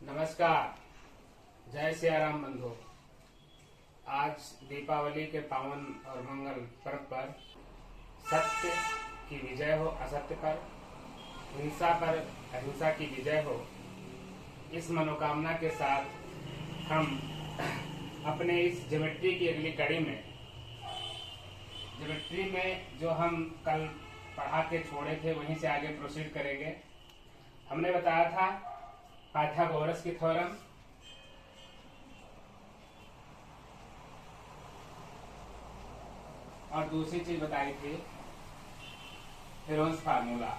नमस्कार। जय सिया राम बंधु। आज दीपावली के पावन और मंगल पर्व पर सत्य की विजय हो असत्य पर, हिंसा पर अहिंसा की विजय हो, इस मनोकामना के साथ हम अपने इस ज्योमेट्री की अगली कड़ी में, ज्योमेट्री में जो हम कल पढ़ा के छोड़े थे वहीं से आगे प्रोसीड करेंगे। हमने बताया था पाइथागोरस की थ्योरम, और दूसरी चीज बताई थी हेरोन्स फार्मूला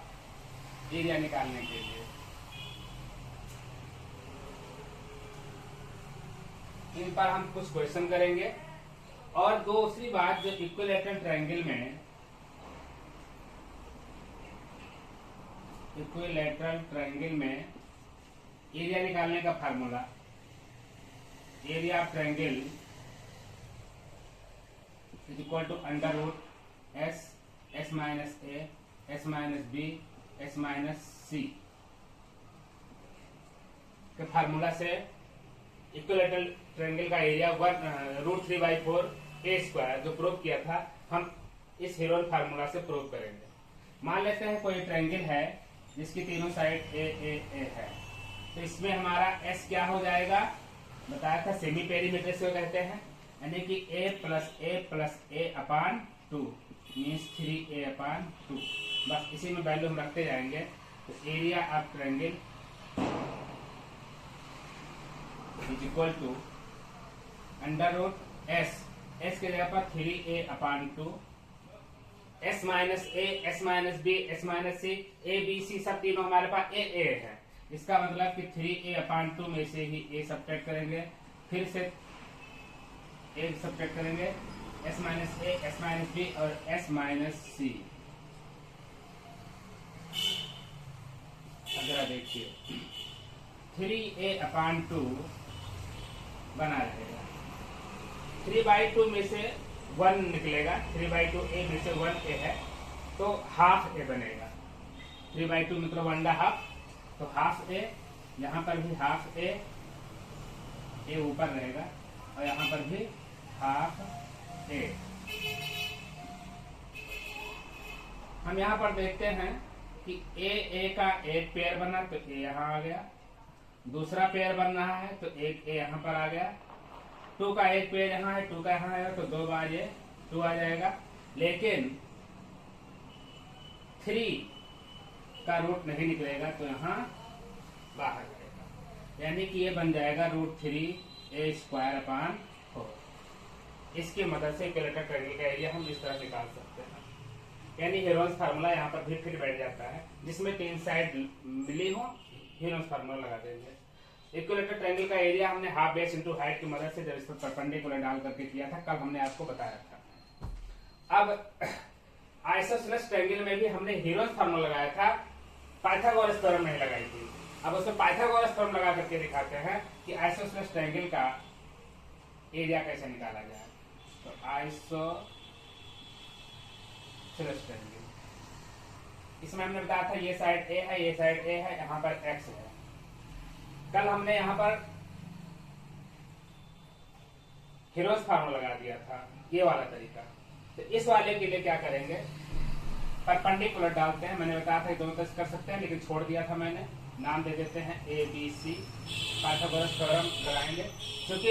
एरिया निकालने के लिए। इन पर हम कुछ क्वेश्चन करेंगे। और दूसरी बात, जो इक्विलैटरल ट्रायंगल में एरिया निकालने का formula, area of triangle is equal to under root s minus A S minus B S minus c के फार्मूला से इक्विलैटरल ट्रायंगल का एरिया √3/4 ए स्क्वायर जो प्रूव किया था, हम इस हेरोन फार्मूला से प्रूव करेंगे। मान लेते हैं कोई ट्रायंगल है जिसकी तीनों साइड ए है, तो इसमें हमारा एस क्या हो जाएगा, बताया था सेमी पेरीमीटर से कहते हैं, यानी कि a plus A upon 2 means 3a/2। बस इसी में वैल्यू हम रखते जाएंगे। तो area of triangle is equal to under root S के जगह पर 3a/2, S minus A S minus B S minus C A B C सब तीनों हमारे पास ए है। इसका मतलब कि 3a/2 में से ही a सब्ट्रैक्ट करेंगे, फिर से a सब्ट्रैक्ट करेंगे, s minus A S minus B और s माइनस सी। अगर देखिए 3a/2 बना रहेगा, 3/2 में से 1 निकलेगा, 3/2 a में से 1 a है तो हाफ a बनेगा। 3/2 मतलब 1.5, तो हाफ ए, यहाँ पर भी हाफ ए ऊपर रहेगा और यहाँ पर भी हाफ ए। हम यहाँ पर देखते हैं कि ए का एक पेयर बना तो ए यहाँ आ गया, दूसरा पेयर बन रहा है तो एक ए यहाँ पर आ गया, 2 का एक पेयर यहाँ है, 2 का यहाँ आएगा तो 2 बार ये 2 आ जाएगा। लेकिन 3 का रूट नहीं निकलेगा तो यहाँ बाहर जाएगा, यानी कि ये बन जाएगा √3a²/4। इसकी मदद से इक्विलैटरल ट्रायंगल का एरिया हम इस तरह निकाल सकते हैं। यानी हेरोन्स फार्मूला यहाँ पर भी फिट बैठ जाता है, जिसमें 3 साइड मिली हो, हेरोन्स फार्मूला लगा देंगे। इक्विलैटरल ट्रायंगल का एरिया हमने हाफ बेस इंटू हाइट की मदद से जब इस पर परपेंडिकुलर डाल करके किया था, कल हमने आपको बताया था। अब आइसोसेलेस ट्रायंगल में भी हमने हेरोन्स फार्मूला लगाया था, पाइथागोरस थ्योरम नहीं लगाई थी। अब उसमें पाइथागोरस थ्योरम लगा करके दिखाते हैं कि आइसोसेलेस ट्रायंगल का एरिया कैसे निकाला जाए। तो आइसोसेलेस ट्रायंगल, इसमें हमने बताया था ये साइड ए है, ये साइड ए है, यहाँ पर एक्स है। कल हमने यहाँ पर हेरोन्स फार्मूला लगा दिया था, ये वाला तरीका। तो इस वाले के लिए क्या करेंगे, परपेंडिकुलर डालते हैं। मैंने बताया था दोनों तरह कर सकते हैं, लेकिन छोड़ दिया था मैंने, नाम दे देते हैं A B C. Pythagoras theorem लगाएंगे, क्योंकि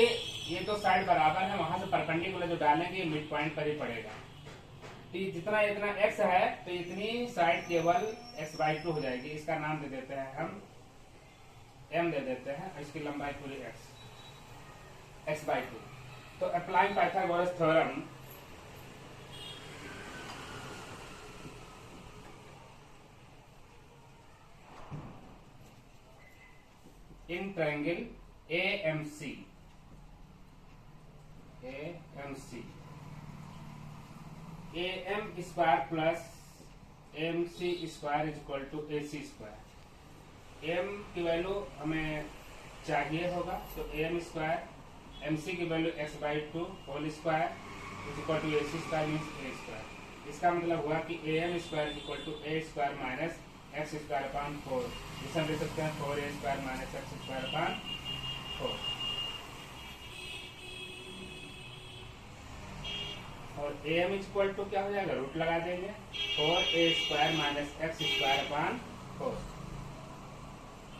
ये तो साइड बराबर है, वहां से परपेंडिकुलर जो डालेंगे मिड पॉइंट पर ही पड़ेगा। तो जितना इतना x है तो इतनी साइड केवल x/2 हो जाएगी। इसका नाम दे देते हैं हम m दे देते हैं, इसकी लंबाई पूरी x/2। तो applying Pythagoras theorem, in triangle AMC AM² plus MC² is equal to AC²। m की वैल्यू हमें चाहिए होगा, तो AM², MC की value x/2 whole square is equal to AC² means A²। इसका मतलब हुआ कि AM² equal to A² minus x square upon 4, जिसे हम लिख सकते हैं 4a square minus x square upon 4। और am इक्वल टू क्या हो जाएगा, रूट लगा देंगे 4a square minus x square upon 4।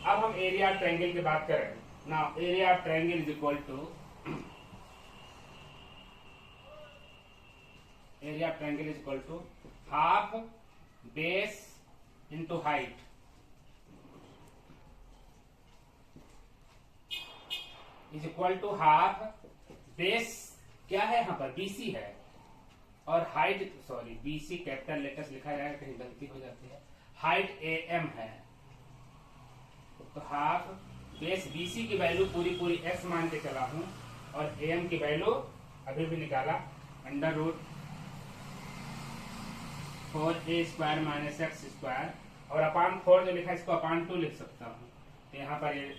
अब हम एरिया ऑफ ट्रायंगल की बात करें। Now area of triangle is equal to area of triangle is equal to half base into height is equal to half base, क्या है यहाँ पर BC है, और height sorry BC capital letters लिखा जाएगा, कहीं गलती हो जाती है, हाइट एम है। तो हाफ बेस बीसी की वैल्यू पूरी एक्स मान के चला हूं, और एम की वैल्यू अभी भी निकाला under root 4a square minus x square, और अपान 4 जो लिखा है इसको अपान 2 लिख सकता हूँ। तो यहाँ पर ये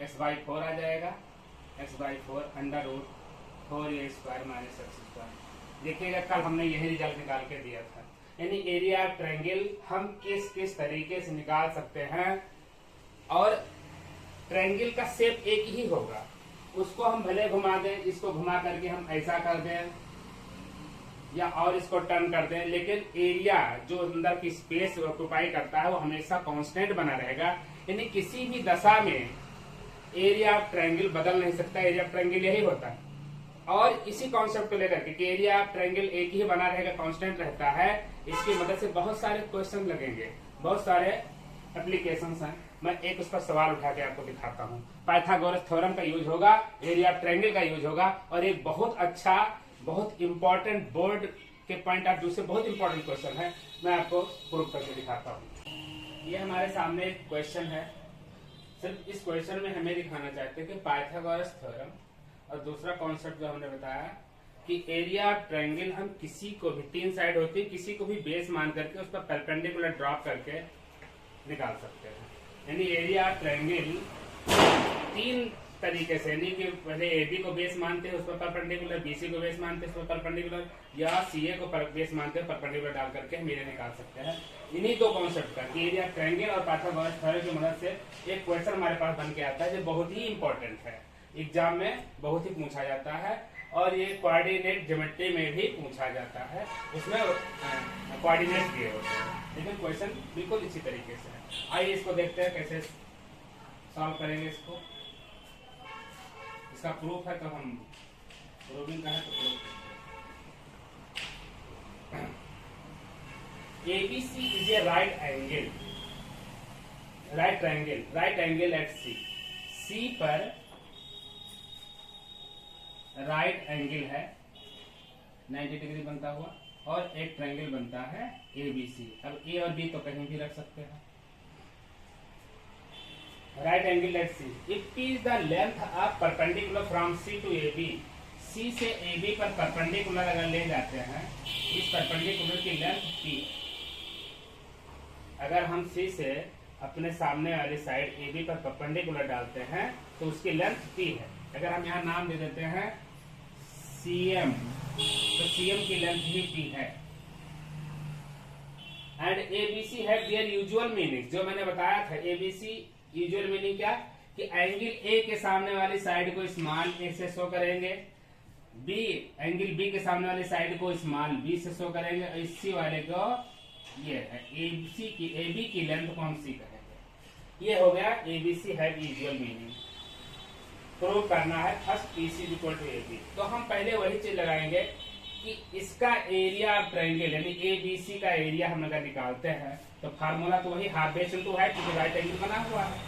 x/4 आ जाएगा, x/4 under root 4a square minus x square. देखिएगा कल हमने यही रिजल्ट निकाल के दिया था। यानी एरिया ऑफ ट्रायंगल हम किस किस तरीके से निकाल सकते हैं, और ट्रायंगल का शेप एक ही होगा, उसको हम भले घुमा दें, इसको घुमा करके हम ऐसा कर दें या और इसको टर्न कर दें, लेकिन एरिया जो अंदर की स्पेस ऑक्युपाई करता है वो हमेशा कांस्टेंट बना रहेगा। यानी किसी भी दशा में एरिया ऑफ ट्रायंगल बदल नहीं सकता, एरिया ऑफ ट्रायंगल यही होता है। और इसी कॉन्सेप्ट को लेकर के एरिया ऑफ ट्रायंगल एक ही बना रहेगा, कांस्टेंट रहता है, इसकी मदद से बहुत सारे क्वेश्चन लगेंगे, बहुत सारे एप्लीकेशंस हैं। मैं एक उस पर सवाल उठा के आपको दिखाता हूँ। पाइथागोरस थ्योरम का यूज होगा, एरिया ऑफ ट्रायंगल का यूज होगा, और एक बहुत अच्छा बहुत इंपॉर्टेंट बोर्ड के पॉइंट ऑफ व्यू से बहुत इंपॉर्टेंट क्वेश्चन है, मैं आपको प्रूव करके दिखाता हूँ। ये हमारे सामने एक क्वेश्चन है। सिर्फ इस क्वेश्चन में हमें दिखाना चाहते हैं कि पाइथागोरस थ्योरम, और दूसरा कॉन्सेप्ट जो हमने बताया कि एरिया ऑफ ट्रायंगल हम किसी को भी, 3 साइड होती है, किसी को भी बेस मान करके उस पर परपेंडिकुलर ड्रॉप करके निकाल सकते हैं। यानी एरिया ऑफ ट्रायंगल 3 तरीके से, यानी कि पहले AB को बेस मानते हैं, उस पर परपेंडिकुलर, BC को बेस मानते हैं, उस पर परपेंडिकुलर, या CA को बेस मानते हैं, परपेंडिकुलर डाल करके हम ये निकाल सकते हैं। इन्हीं 2 कॉन्सेप्ट का एरिया ट्रायंगल और पाइथागोरस थ्योरम की मदद से एक क्वेश्चन हमारे पास बन के आता है जो बहुत ही इंपॉर्टेंट है, एग्जाम में बहुत ही पूछा जाता है, और ये कोऑर्डिनेट ज्योमेट्री में भी पूछा जाता है, उसमें कोऑर्डिनेट दिए होते हैं, लेकिन क्वेश्चन बिल्कुल इसी तरीके से है। आइए इसको देखते हैं कैसे सॉल्व करेंगे इसको। इसका प्रूफ है तो हम प्रूविंग का है तो proof. ABC is a right triangle eight C पर राइट एंगल है 90 डिग्री बनता हुआ, और एक ट्रायंगल बनता है ABC। अब A और B तो कहीं भी रख सकते हैं। Right angle at C, if P is the length of perpendicular from C to AB, C से AB पर परपेंडिकुलर अगर ले जाते हैं, इस परपेंडिकुलर की लेंथ P, अगर हम C से अपने सामने वाली साइड AB पर परपेंडिकुलर डालते हैं तो उसकी लेंथ P है। अगर हम यहाँ नाम दे देते हैं CM, तो CM की लेंथ भी P है। एंड ABC है देयर यूजुअल मीनिंग, जो मैंने बताया था ABC यूजुअल मीनिंग क्या, कि एंगल A के सामने वाली साइड को स्मॉल a से शो करेंगे, एंगल B के सामने वाली साइड को स्मॉल b से शो करेंगे, और इसी वाले को ये है AB की लेंथ को हम C कहेंगे। ये हो गया ABC है यूजुअल मीनिंग। प्रूव करना है first PC equal to AB, तो हम पहले वही चीज लगाएंगे कि इसका एरिया ऑफ ट्रायंगल यानी ABC का एरिया हम अगर निकालते हैं तो फार्मूला तो वही हाफ बेस इनटू हाइट, क्योंकि राइट एंगल बना हुआ है।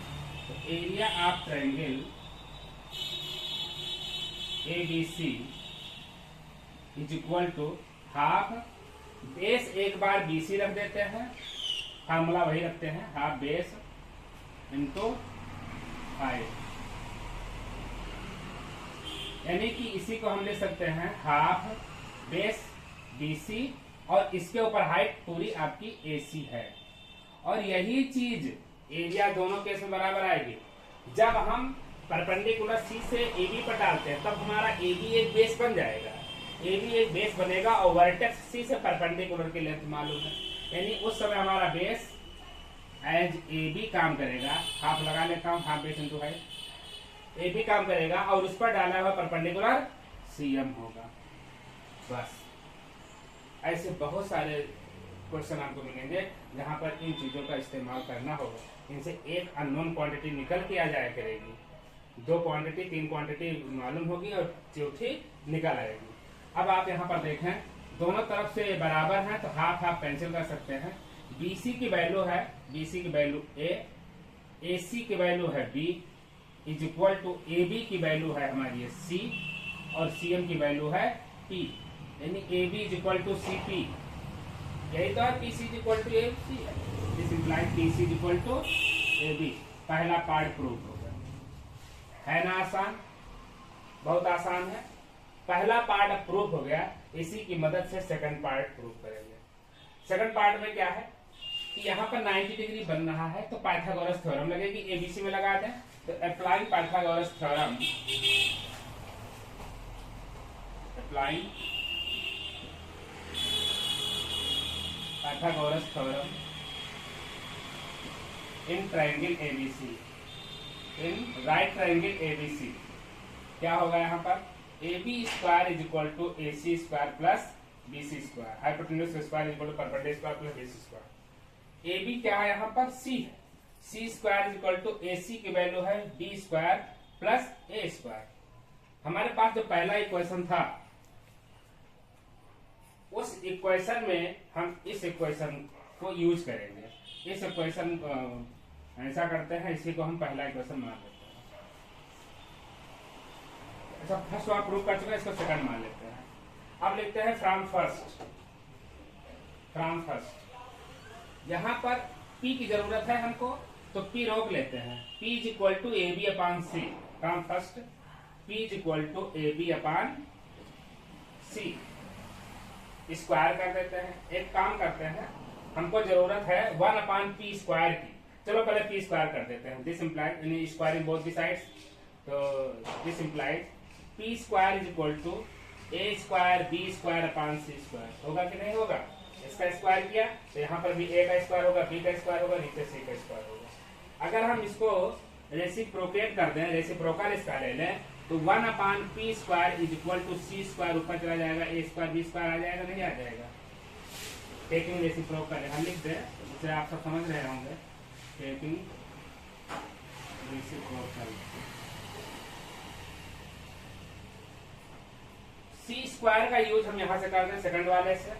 तो area of triangle ABC is equal to half base, एक बार BC रख देते हैं, फार्मूला वही रखते हैं, हाफ बेस इनटू हाइट, यानी कि इसी को हम ले सकते हैं हाफ बेस BC, और इसके ऊपर हाइट पूरी आपकी AC है। और यही चीज एरिया दोनों केस में बराबर आएगी। जब हम परपेंडिकुलर C से AB पर डालते हैं तब हमारा AB एक बेस बन जाएगा, AB एक बेस बनेगा, और वर्टेक्स C से परपेंडिकुलर की लेंथ मालूम है, यानी उस समय हमारा बेस एज ए बी काम करेगा, हाफ लगा लेता हूँ, half base into height, A B काम करेगा और उस पर डाला हुआ परपेंडिकुलर सी एम होगा। बस ऐसे बहुत सारे क्वेश्चन आपको मिलेंगे जहां पर इन चीजों का इस्तेमाल करना होगा। इनसे एक अननोन क्वांटिटी निकल के आ जाया करेगी, 2 क्वांटिटी 3 क्वांटिटी मालूम होगी और चौथी निकल आएगी। अब आप यहाँ पर देखें दोनों तरफ से बराबर हैं तो हाफ हाफ कैंसिल कर सकते हैं। BC की वैल्यू है, BC की वैल्यू A, AC की वैल्यू है B is equal to AB की वैल्यू है हमारी C और CM की वैल्यू है P, यानी AB is equal to CP। यही तो है PC is equal to AC है, this implies PC is equal to AB। पहला पार्ट प्रूव हो गया, है ना आसान, बहुत आसान है। पहला पार्ट अब प्रूव हो गया, इसी की मदद से सेकंड पार्ट प्रूव करेंगे। सेकंड पार्ट में क्या है कि यहाँ पर 90 डिग्री बन रहा है तो पाइथागोरस थ्योरम लगेगी, ABC में लगा दें तो applying Pythagoras theorem, applying Pythagoras theorem in triangle ABC, in right triangle ABC, क्या होगा यहाँ पर AB square is equal to AC square plus BC square, hypotenuse square is equal to perpendicular square plus BC square. AB क्या है यहाँ पर C है, C square is equal to AC की वैल्यू है B square plus A square. हमारे पास जो पहला इक्वेशन था उस इक्वेशन में हम इस इक्वेशन को यूज करेंगे। इस इक्वेशन ऐसा करते हैं, इसी को हम पहला इक्वेशन मान लेते हैं। अच्छा फर्स्ट आप प्रूव कर चुके हैं, इसको सेकंड मान लेते हैं। अब लिखते हैं फ्रॉम फर्स्ट, फ्रॉम फर्स्ट। यहाँ पर P की जरूरत है हमको तो P रोक लेते हैं, P is equal to AB upon C। From first P is equal to AB upon C, square कर देते हैं। एक काम करते हैं, हमको जरूरत है 1 अपॉन P स्क्वायर की, चलो पहले P स्क्वायर कर देते हैं। दिस इम्प्लाइज यानी स्क्वायरिंग बोथ द साइड्स, तो this implies P square is equal to A square B square upon C square. होगा कि नहीं होगा? इसका स्क्वायर किया तो यहाँ पर भी A का स्क्वायर होगा, B का स्क्वायर होगा, नीचे C का स्क्वायर होगा। अगर हम इसको रेसिप्रोकेट कर दें, रेसिप्रोकल इसका ले लें तो 1 upon P square is equal to C square ऊपर चला जाएगा, A स्क्वायर B स्क्वायर आ जाएगा, नहीं आ जाएगा? टेकिंग रेसिप्रोकल हम लिख दें, जिसे आप सब समझ रहे होंगे, टेकिंग रेसिप्रोकल। C स्क्वायर का यूज हम यहाँ से कर दें सेकंड वाले से,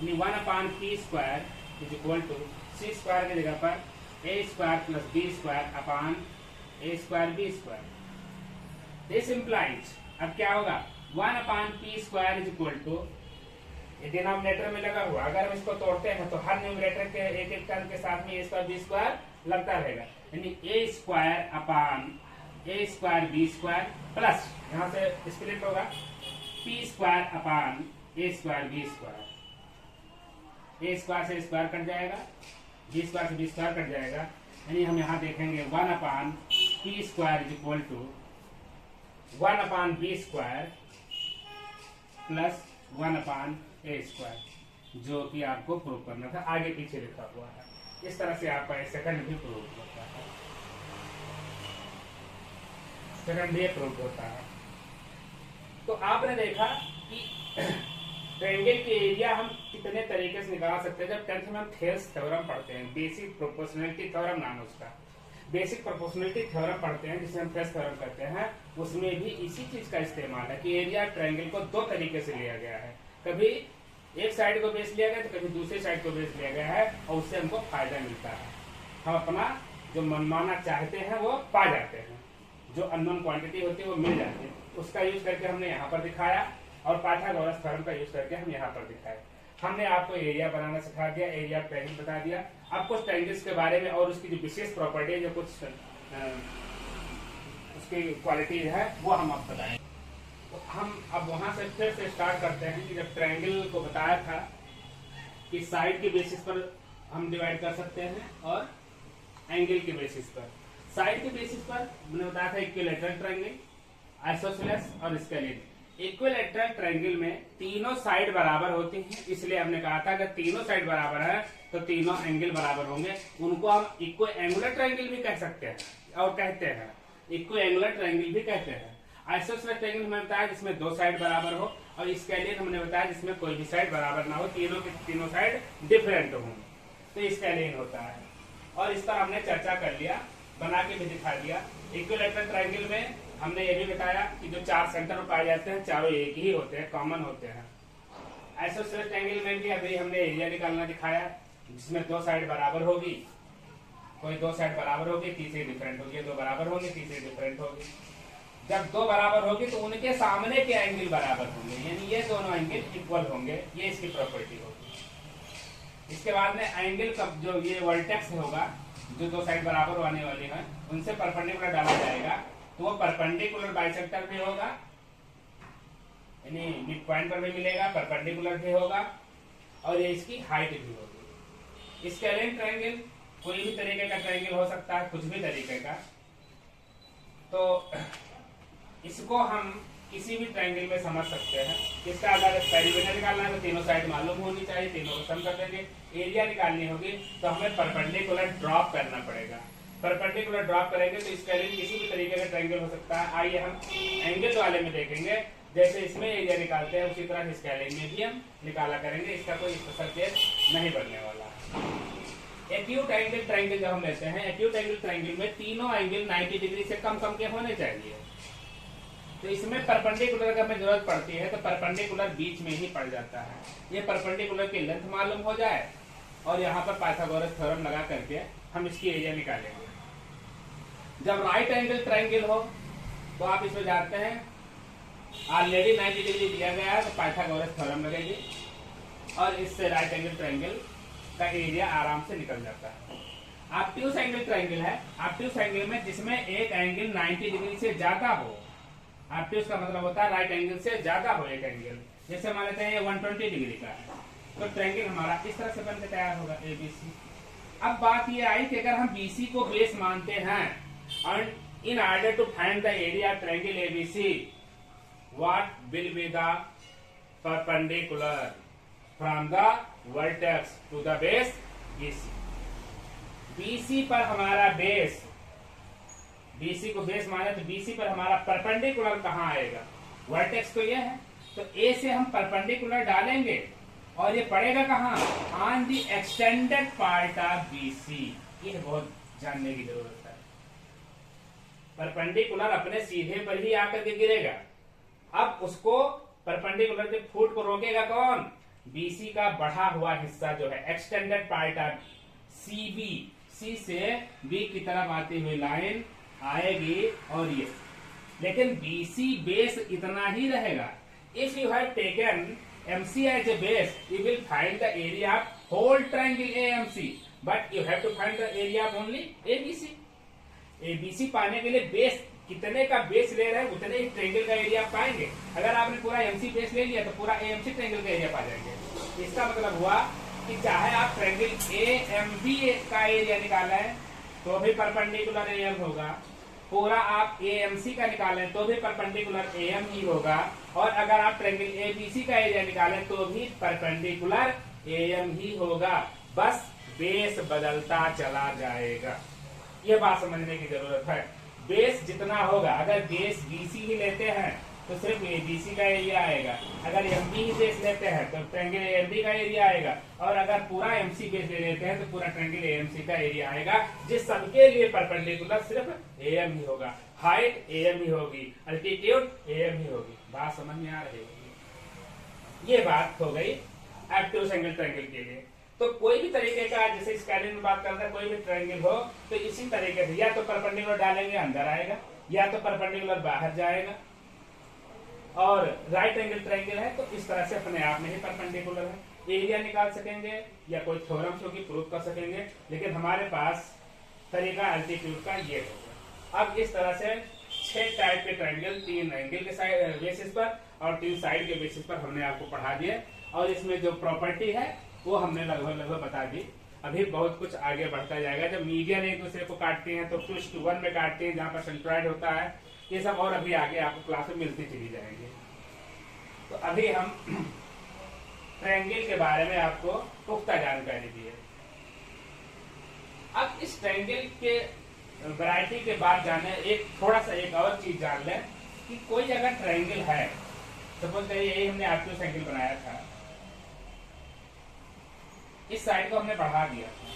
1 upon P square is equal to C square की जगह पर A square plus B square upon A square B square. This implies अब क्या होगा 1 upon P square is equal to, denominator में लगा हुआ, अगर हम इसको तोड़ते हैं तो हर न्यूमरेटर के एक एक टर्म के साथ में A स्क्वायर B स्क्वायर लगता रहेगा, यानी A square upon A square B square plus यहाँ से स्प्लिट होगा P square upon A square B square. A square से स्क्वायर कट जाएगा, B स्क्वायर से B स्क्वायर कट जाएगा, यानी हम यहाँ देखेंगे 1 upon P square is equal to 1 upon B square plus 1 upon A square, जो कि आपको प्रूव करना था, आगे पीछे लिखा हुआ है। इस तरह से आपका सेकंड भी प्रूव होता है, सेकंड भी प्रूव होता है। तो आपने देखा कि ट्रायंगल के एरिया हम कितने तरीके से निकाल सकते हैं। जब 10th में हम थेल्स थ्योरम पढ़ते हैं, बेसिक प्रोपोर्शनलिटी थ्योरम नाम है उसका, बेसिक प्रोपोर्शनलिटी थ्योरम पढ़ते हैं जिसे हम थेल्स थ्योरम कहते हैं, उसमें भी इसी चीज का इस्तेमाल है कि एरिया ट्रायंगल को 2 तरीके से लिया गया है, कभी एक साइड को बेस लिया गया तो कभी दूसरी साइड को बेस लिया गया है, और उससे हमको फायदा मिलता है। हम अपना जो मनमाना चाहते हैं वो पा जाते हैं, जो अननोन क्वांटिटी होती है वो मिल जाती है। उसका यूज करके हमने यहाँ पर दिखाया और पाइथागोरस थ्योरम का यूज करके हम यहाँ पर दिखाए। हमने आपको एरिया बनाना सिखा दिया, एरिया ट्रायंगल बता दिया। अब कुछ ट्रायंगल्स के बारे में और उसकी जो विशेष प्रॉपर्टी है, जो कुछ उसकी क्वालिटीज है वो हम अब बताएंगे। तो हम अब वहां से फिर से स्टार्ट करते हैं कि जब ट्रायंगल को बताया था कि साइड के बेसिस पर हम डिवाइड कर सकते हैं और एंगल के बेसिस पर। साइड के बेसिस पर मैंने बताया था इक्विलैटरल ट्रायंगल, आइसोसेलेस और स्केलिन। इक्विलैटरल ट्रायंगल में तीनों साइड बराबर होती हैं, इसलिए हमने कहा था अगर तीनों साइड बराबर है तो तीनों एंगल बराबर होंगे। उनको हम इक्वल एंगुलर ट्रायंगल भी कह सकते हैं और कहते हैं, इक्वल एंगुलर ट्रायंगल भी कहते हैं। आइसोसेलेस ट्रायंगल हमने बताया जिसमें दो साइड बराबर हो, और स्केलियन हमने बताया जिसमें कोई भी साइड बराबर ना हो, तीनों के तीनों साइड डिफरेंट हो, तो स्केलियन होता है। और इस पर हमने चर्चा कर लिया, बना के भी दिखा दिया। इक्विलैटरल ट्रायंगल में हमने ये भी बताया कि जो चार सेंटर पाए जाते हैं चारों एक ही होते हैं, कॉमन होते हैं। आइसोसेलेस ट्रायंगल में भी अभी हमने एरिया निकालना दिखाया, जिसमें दो साइड बराबर होगी, कोई दो साइड बराबर होगी, तीसरी डिफरेंट होगी, दो बराबर होगी, तीसरी डिफरेंट होगी। जब दो बराबर होगी तो उनके सामने के एंगल बराबर होंगे, यानी ये दोनों एंगल इक्वल होंगे, ये इसकी प्रॉपर्टी होगी। इसके बाद में एंगल का जो ये वर्टेक्स होगा, जो दो साइड बराबर होने वाली है उनसे परपेंडिकुलर डाला जाएगा, तो वो परपेंडिकुलर बाइसेक्टर भी होगा, यानी मिड पॉइंट पर भी मिलेगा, परपेंडिकुलर भी होगा, और ये इसकी हाइट भी होगी। स्केलियन ट्रायंगल कोई भी तरीके का ट्रायंगल हो सकता है, कुछ भी तरीके का। तो इसको हम किसी भी ट्रायंगल में समझ सकते हैं। इसका अगर पेरीमीटर निकालना है तो तीनों साइड मालूम होनी चाहिए, तीनों को सम कर देंगे। एरिया निकालनी होगी तो हमें परपेंडिकुलर ड्रॉप करना पड़ेगा। परपेंडिकुलर ड्रॉप करेंगे तो स्केलियन किसी भी तरीके का ट्रायंगल हो सकता है। आइए हम एंगल वाले में देखेंगे, जैसे इसमें एरिया निकालते हैं उसी तरह स्केलियन में भी हम निकाला करेंगे, इसका कोई स्पेशल केस नहीं बनने वाला। एक्यूट एंगल ट्रायंगल जब हम लेते हैं, एक्यूट एंगल ट्रायंगल में तीनों एंगल 90 डिग्री से कम कम के होने चाहिए। तो इसमें परपेंडिकुलर का हमें जरूरत पड़ती है तो परपेंडिकुलर बीच में ही पड़ जाता है। ये परपेंडिकुलर की लेंथ मालूम हो जाए और यहाँ पर पाइथागोरस थ्योरम लगा करके हम इसकी एरिया निकालेंगे। जब राइट एंगल ट्रायंगल हो तो आप इसमें जानते हैं ऑलरेडी 90 डिग्री दिया गया है, तो पाइथागोरस थ्योरम लगेगी और इससे राइट एंगल ट्रायंगल का एरिया आराम से निकल जाता है। ऑब्ट्यूज एंगल ट्रायंगल है, ऑब्ट्यूज एंगल में जिसमें एक एंगल 90 डिग्री से ज्यादा हो। ऑब्ट्यूज का मतलब होता है राइट एंगल से ज्यादा हो एक एंगल। जैसे मान लेते हैं ये 120 डिग्री का है, तो ट्रायंगल हमारा इस तरह से बनकर तैयार होगा, ABC। अब बात ये आई कि अगर हम BC को बेस मानते हैं, and in order to find the area of triangle ABC, what will be the perpendicular from the vertex to the base BC? BC पर हमारा बेस, BC को बेस माने तो BC पर हमारा परपेंडिकुलर कहाँ आएगा? वर्टेक्स तो ये है, तो A से हम परपेंडिकुलर डालेंगे और ये पड़ेगा कहाँ? On the extended part of BC। ये बहुत जानने की जरूरत है। परपेंडिकुलर अपने सीधे पर ही आकर के गिरेगा। अब उसको परपेंडिकुलर के फुट को रोकेगा कौन? BC का बढ़ा हुआ हिस्सा जो है extended part of CB। C से B की तरफ आती हुई लाइन आएगी और ये, लेकिन BC बेस इतना ही रहेगा। If you have taken MC as a base, you will find the area of whole triangle AMC, but you have to find the area of only ABC। ABC पाने के लिए base कितने का base ले रहे हैं उतने ही ट्रायंगल का एरिया पाएंगे। अगर आपने पूरा MC बेस ले लिया तो पूरा AMC ट्रायंगल का एरिया पा जाएंगे। इसका मतलब हुआ कि चाहे आप ट्रायंगल AMB का एरिया निकाला है तो भी परपेंडिकुलर AM होगा, पूरा आप AMC का निकालें तो भी परपेंडिकुलर AM ही होगा, और अगर आप ट्रायंगल ABC का एरिया निकालें तो भी परपेंडिकुलर AM ही होगा, बस बेस बदलता चला जाएगा। ये बात समझने की जरूरत है। बेस जितना होगा, अगर बेस BC ही लेते हैं तो सिर्फ ABC का एरिया आएगा, अगर MB ही बेस लेते हैं तो ट्रायंगल AMB का एरिया आएगा, और अगर पूरा MC बेस ले लेते हैं तो पूरा ट्रायंगल AMC का एरिया आएगा, जिस सबके लिए परपेंडिकुलर सिर्फ AM ही होगा, हाइट AM ही होगी, अल्टीट्यूड AM ही होगी। बात समझ में आ रही होगी। ये बात हो गई ऑब्ट्यूज एंगल ट्रायंगल के लिए। तो कोई भी तरीके का, जैसे स्केलियन में बात करते हैं, कोई भी ट्रायंगल हो तो इसी तरीके से या तो परपेंडिकुलर डालेंगे अंदर आएगा, या तो परपेंडिकुलर बाहर जाएगा। और राइट एंगल ट्रायंगल है तो इस तरह से अपने आप में ही परपेंडिकुलर है। एरिया निकाल सकेंगे या कोई थ्योरम से प्रूव कर सकेंगे, लेकिन हमारे पास तरीका अल्टीट्यूड का ये होगा। अब इस तरह से 6 टाइप के ट्रायंगल, 3 एंगल के बेसिस पर और 3 साइड के बेसिस पर हमने आपको पढ़ा दिए, और इसमें जो प्रॉपर्टी है वो हमने लगभग बता दी। अभी बहुत कुछ आगे बढ़ता जाएगा। जब मीडियन एक दूसरे को काटते हैं तो 2:1 में काटते हैं, जहाँ पर सेंट्रॉइड होता है, ये सब और अभी आगे आपको क्लास में मिलती चली जाएंगे। तो अभी हम ट्रायंगल के बारे में आपको पुख्ता जानकारी दी है। अब इस ट्रायंगल के वैरायटी के बाद जाने एक थोड़ा सा एक और चीज जान लें कि कोई अगर ट्रायंगल है, सपोज करिए यही हमने ऑब्टयूज एंगल बनाया था, इस साइड को हमने बढ़ा दिया था,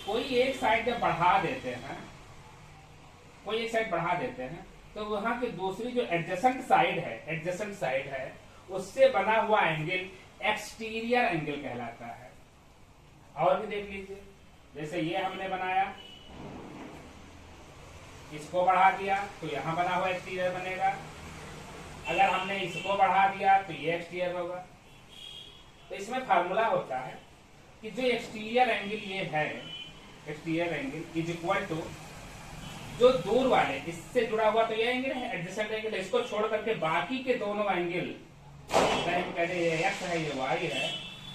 कोई एक साइड जब बढ़ा देते हैं, कोई एक साइड बढ़ा देते हैं, तो वहां की दूसरी जो एडजेसेंट साइड है उससे बना हुआ एंगल एक्सटीरियर एंगल कहलाता है। और भी देख लीजिए, जैसे ये हमने बनाया, इसको बढ़ा दिया तो यहां बना हुआ एक्सटीरियर बनेगा, अगर हमने इसको बढ़ा दिया तो ये एक्सटीरियर होगा। तो इसमें फार्मूला होता है कि जो एक्सटीरियर एंगल ये है, exterior angle is equal to जो दूर वाले इससे जुड़ा हुआ तो ये एंगल है एडजेसेंट एंगल, इसको छोड़ करके बाकी के दोनों एंगल, हम कहते हैं ये एक्स है ये वाई है,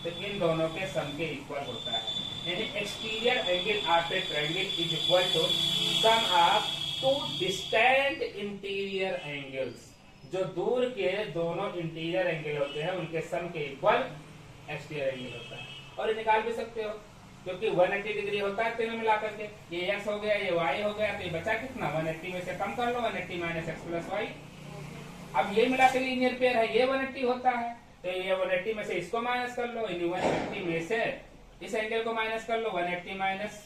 तो इन दोनों के सम के इक्वल होता है। यानी exterior angle of a triangle is equal to sum of two distant interior angles, जो दूर के दोनों इंटीरियर एंगल होते हैं उनके सम के इक्वल एक्सटीरियर एंगल होता है। और ये निकाल भी सकते हो क्योंकि 180 डिग्री होता है तीनों मिलाकर के, ये x हो गया ये y हो गया, तो ये बचा कितना, 180 में से कम कर लो, 180 माइनस एक्स प्लस वाई। अब ये मिला के लीनियर पेयर है, ये 180 होता है, तो ये 180 में से इसको माइनस कर लो, 180 में से इस एंगल को माइनस कर लो, 180 माइनस,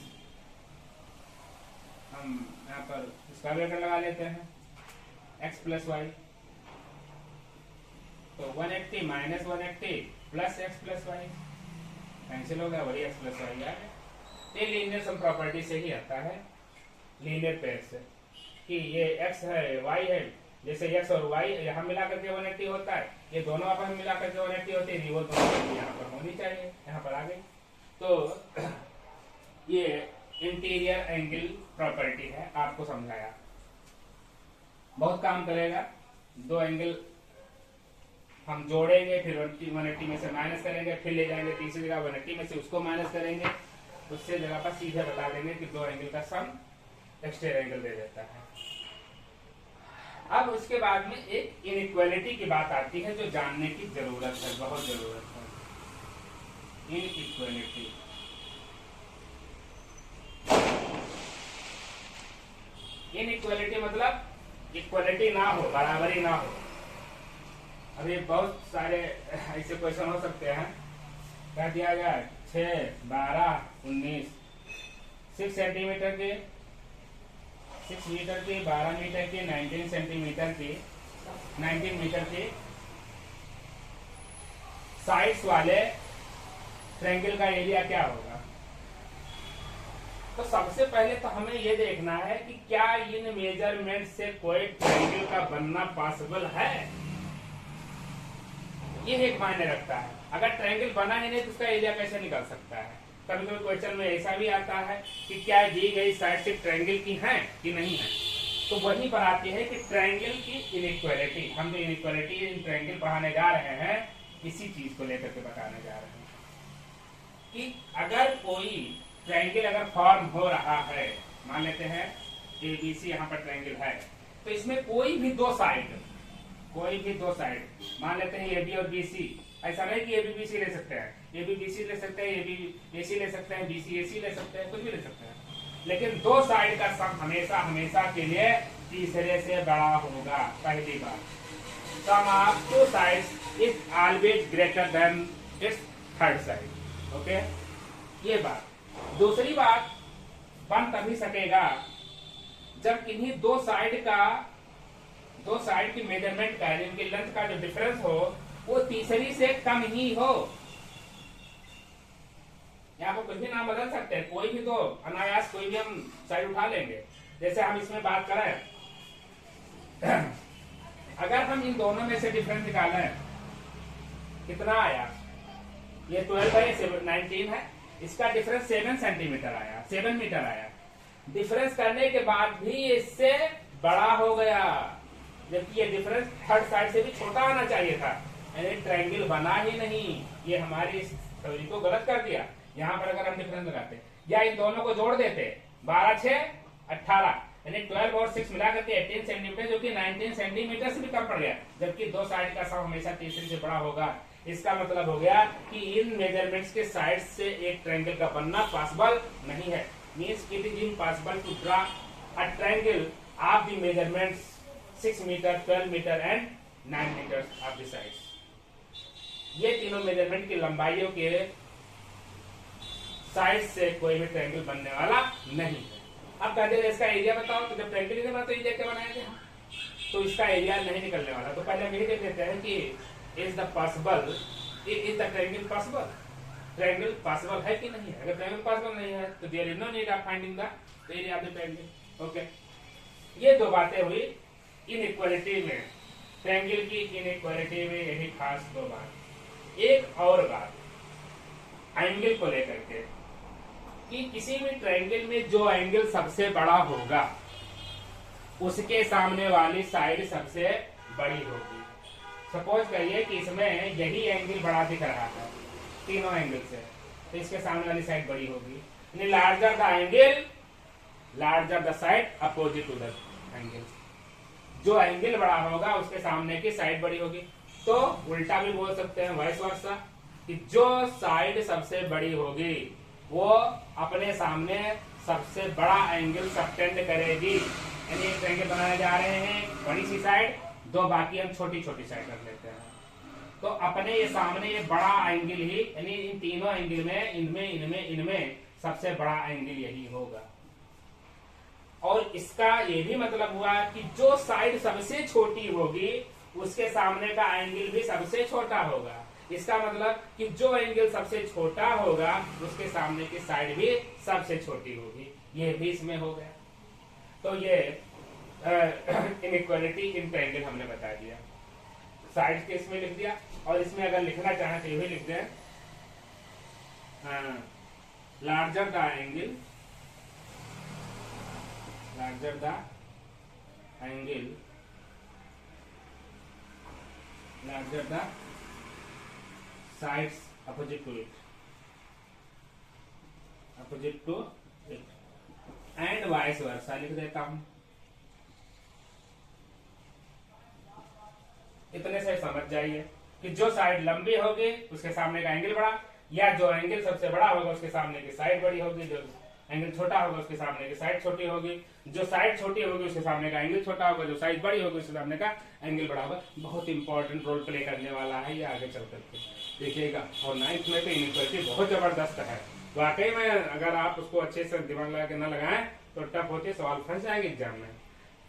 हम यहाँ पर इसका वेक्टर लगा लेते हैं x प्लस वाई, तो 180 minus 180 plus x plus y cancel हो गया, वही एक्स प्लस वाई आ गया। ये लीनियर सम प्रॉपर्टी से ही आता है, लीनियर पेयर से, कि ये x है y है, जैसे x और y यहाँ मिला करके 180 होता है, ये दोनों आपस में मिला करके 180 होती है, वो दोनों यहाँ पर होनी चाहिए, यहाँ पर आ गई। तो ये इंटीरियर एंगल प्रॉपर्टी है, आपको समझाया, बहुत काम करेगा। दो एंगल हम जोड़ेंगे, फिर 180 में से माइनस करेंगे, फिर ले जाएंगे तीसरी जगह 180 में से उसको माइनस करेंगे, उससे जगह पर सीधे बता देंगे कि दो एंगल का सम एक्सटीरियर एंगल दे देता है। अब उसके बाद में एक इनइक्वालिटी की बात आती है जो जानने की जरूरत है, बहुत जरूरत है। इनइक्वालिटी, इनइक्वालिटी मतलब इक्वालिटी ना हो, बराबरी ना हो। अभी बहुत सारे ऐसे क्वेश्चन हो सकते हैं, कह दिया जाए 6, 12, 19, 6 सेंटीमीटर के, 6 मीटर की, 12 मीटर की, 19 सेंटीमीटर की, 19 मीटर की साइड्स वाले ट्रायंगल का एरिया क्या होगा। तो सबसे पहले तो हमें यह देखना है कि क्या इन मेजरमेंट से कोई ट्रायंगल का बनना पॉसिबल है, ये एक मायने रखता है। अगर ट्रायंगल बना ही नहीं तो उसका एरिया कैसे निकल सकता है। कभी कभी क्वेश्चन में ऐसा भी आता है कि क्या दी गई साइड से ट्रायंगल की है कि नहीं है, तो वही पर आती है कि ट्रायंगल की इनइक्वालिटी। हम जो इनइक्वालिटी इन ट्रायंगल पढ़ाने जा रहे हैं, इसी चीज को लेकर के बताने जा रहे हैं कि अगर कोई ट्रायंगल अगर फॉर्म हो रहा है, मान लेते हैं ABC यहाँ पर ट्रायंगल है, तो इसमें कोई भी दो साइड मान लेते हैं AB और BC। ऐसा नहीं कि AB BC ले सकते हैं, AB BC ले सकते हैं, AB AC ले सकते हैं, BC AC ले सकते हैं, कुछ भी ले सकते हैं, लेकिन दो साइड का सम हमेशा के लिए तीसरे से बड़ा होगा। पहली बात, sum of two sides is always greater than its third side. Okay, ये बात। दूसरी बात, बन तभी सकेगा जब इन्हीं दो साइड की मेजरमेंट का, इनकी लेंथ का जो डिफरेंस हो वो तीसरी से कम ही हो। यहाँ पर कुछ भी नाम बदल सकते हैं, कोई भी दो अनायास कोई भी हम साइड उठा लेंगे। जैसे हम इसमें बात करें, अगर हम इन दोनों में से डिफरेंस निकालें, कितना आया, ये 12 है, 19 है, इसका डिफरेंस 7 सेंटीमीटर आया, 7 मीटर आया। डिफरेंस करने के बाद भी इससे बड़ा हो गया, जबकि ये डिफरेंस थर्ड साइड से भी छोटा आना चाहिए था। यानी ट्रायंगल बना ही नहीं, ये हमारी इस थ्योरी को गलत कर दिया। यहाँ पर अगर हम डिफरेंस लगाते या इन दोनों को जोड़ देते, 12, 6, 18, यानी 12 और 6 मिला करके 18 सेंटीमीटर, जो कि 19 सेंटीमीटर से भी कम पड़ गया, जबकि दो साइड का सम हमेशा तीसरी से बड़ा होगा। इसका मतलब हो गया कि इन मेजरमेंट्स के साइड से एक ट्रायंगल का बनना पॉसिबल नहीं है। Means it is impossible to draw a triangle of the measurements 6 metre, 12 metre and 9 metre of the sides. ये तीनों मेजरमेंट की लंबाइयों के साइड से कोई भी ट्रायंगल बनने वाला नहीं है। अब कहते हैं इसका एरिया बताओ, तो जब ट्रायंगल नहीं बना तो एरिया क्या बनाएंगे हम? तो इसका एरिया नहीं निकलने वाला। तो पहले हम यही देख लेते हैं कि is the possible, is the triangle possible, triangle possible है कि नहीं है। अगर ट्रायंगल पॉसिबल नहीं है तो there is no need of finding the area of the triangle. Okay, ये दो बातें हुई इनइक्वालिटी में, ट्रायंगल की इनइक्वालिटी में यही खास दो बात। एक और बात एंगल को लेकर के कि किसी भी ट्रायंगल में जो एंगल सबसे बड़ा होगा उसके सामने वाली साइड सबसे बड़ी होगी। सपोज करिए कि इसमें यही एंगल बड़ा दिख रहा है तीनों एंगल से, तो इसके सामने वाली साइड बड़ी होगी। Larger the angle, larger the side opposite to the angle. जो एंगल बड़ा होगा उसके सामने की साइड बड़ी होगी। तो उल्टा भी बोल सकते हैं, वाइस वर्सा, कि जो साइड सबसे बड़ी होगी वो अपने सामने सबसे बड़ा एंगल सबटेंड करेगी। यानी एक ट्रायंगल बनाने जा रहे हैं, बड़ी सी साइड, दो बाकी हम छोटी छोटी साइड रख लेते हैं। तो अपने ये सामने ये बड़ा एंगल ही, यानी इन तीनों एंगल में इनमें इनमें इनमें सबसे बड़ा एंगल यही होगा। और इसका ये भी मतलब हुआ कि जो साइड सबसे छोटी होगी उसके सामने का एंगल भी सबसे छोटा होगा। इसका मतलब कि जो एंगल सबसे छोटा होगा उसके सामने की साइड भी सबसे छोटी होगी। ये भी इसमें हो गया। तो ये इनइक्वालिटी इन ट्रायंगल हमने बता दिया। साइड के इसमें लिख दिया, और इसमें अगर लिखना चाहें तो ये भी लिख दें, larger the angle, larger the angle, larger the sides opposite to it, opposite to it, and vice versa लिख देता हूं। इतने से समझ जाइए कि जो साइड लंबी होगी उसके सामने का एंगल बड़ा, या जो एंगल सबसे बड़ा होगा उसके सामने की साइड बड़ी होगी, जो एंगल छोटा होगा उसके सामने की साइड छोटी होगी, जो साइड छोटी होगी उसके सामने का एंगल छोटा होगा, जो साइड बड़ी होगी उसके सामने का एंगल बड़ा होगा। बहुत इंपॉर्टेंट रोल प्ले करने वाला है ये आगे चल करके, देखिएगा। और 9th में तो इनइक्वालिटी बहुत जबरदस्त है वाकई में। अगर आप उसको अच्छे से दिमाग लगा के न लगाएं तो टफ होते सवाल फंस जाएंगे एग्जाम में।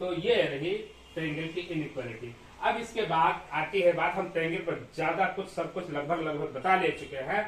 तो ये रही ट्रायंगल की इनइक्वालिटी। अब इसके बाद आती है बात, हम ट्रायंगल पर ज्यादा कुछ सब कुछ लगभग बता ले चुके हैं।